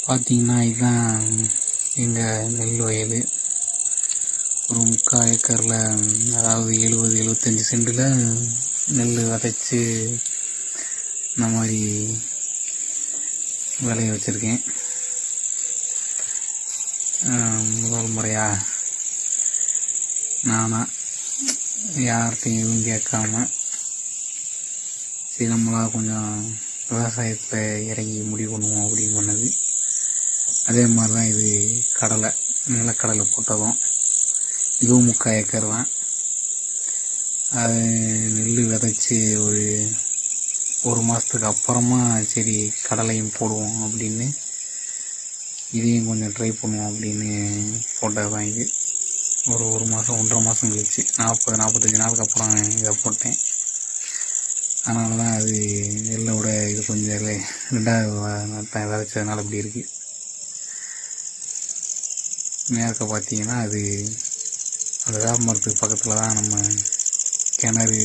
பார்த்திங்கன்னா இதுதான் எங்கள் நெல் வயல். ஒரு 3/4 ஏக்கரில், அதாவது 70-75 சென்டில் நெல் விதைச்சி இந்த மாதிரி விளைய வச்சுருக்கேன். முதல் முறையாக நானாக யார்கிட்டையும் எதுவும் கேட்காம சரி நம்மளா கொஞ்சம் விவசாயத்தில் இறங்கி முடிவு பண்ணுவோம் அப்படின்னு பண்ணது. அதே மாதிரி தான் இது நிலக்கடலை போட்டதும். இதுவும் 3/4 ஏக்கர் தான். அது நெல் விதைச்சி ஒரு மாதத்துக்கு அப்புறமா சரி கடலையும் போடுவோம் அப்படின்னு, இதையும் கொஞ்சம் ட்ரை பண்ணுவோம் அப்படின்னு போட்டது தான் இது. ஒரு மாதம் 1.5 மாதம் கழிச்சு 40-45 நாளுக்கு அப்புறம் இதை போட்டேன். அதனால தான் அது நெல்லோட இது கொஞ்சம் 2வது விதைச்சதுனால இப்படி இருக்குது. மேற்க பார்த்தீங்கன்னா அது அந்த வேப்ப மரத்துக்கு பக்கத்தில் தான் நம்ம கிணறு